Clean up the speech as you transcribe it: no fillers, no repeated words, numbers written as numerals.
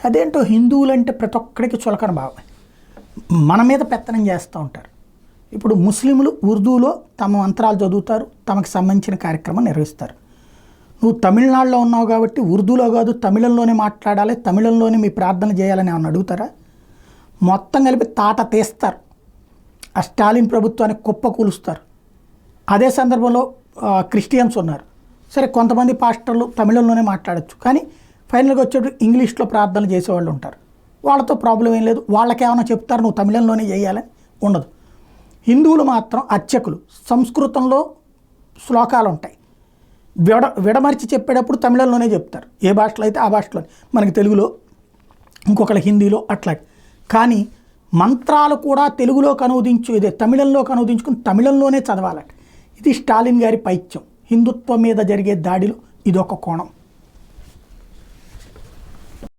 అదేంటో హిందువులంటే ప్రతి ఒక్కడికి చులకన భావమే. మన మీద పెత్తనం చేస్తూ ఉంటారు. ఇప్పుడు ముస్లింలు ఉర్దూలో తమ మంత్రాలు చదువుతారు, తమకు సంబంధించిన కార్యక్రమం నిర్వహిస్తారు. నువ్వు తమిళనాడులో ఉన్నావు కాబట్టి ఉర్దూలో కాదు తమిళంలోనే మాట్లాడాలి, తమిళంలోనే మీ ప్రార్థన చేయాలని ఏమన్నా అడుగుతారా? మొత్తం కలిపి తాట తీస్తారు, ఆ స్టాలిన్ ప్రభుత్వాన్ని కుప్ప కూలుస్తారు. అదే సందర్భంలో క్రిస్టియన్స్ ఉన్నారు, సరే కొంతమంది పాస్టర్లు తమిళంలోనే మాట్లాడచ్చు, కానీ ఫైనల్గా వచ్చేటప్పుడు ఇంగ్లీష్లో ప్రార్థనలు చేసేవాళ్ళు ఉంటారు. వాళ్ళతో ప్రాబ్లం ఏం లేదు, వాళ్ళకేమైనా చెప్తారు నువ్వు తమిళంలోనే చేయాలని ఉండదు. హిందువులు మాత్రం అర్చకులు సంస్కృతంలో శ్లోకాలు ఉంటాయి, విడమర్చి చెప్పేటప్పుడు తమిళంలోనే చెప్తారు. ఏ భాషలో అయితే ఆ భాషలో, మనకి తెలుగులో, ఇంకొకళ్ళ హిందీలో అట్లా. కానీ మంత్రాలు కూడా తెలుగులోకి అనువదించు, ఇదే తమిళంలోకి అనువదించుకుని తమిళంలోనే చదవాలట. ఇది స్టాలిన్ గారి పైత్యం. హిందుత్వం మీద జరిగే దాడిలో ఇదొక కోణం.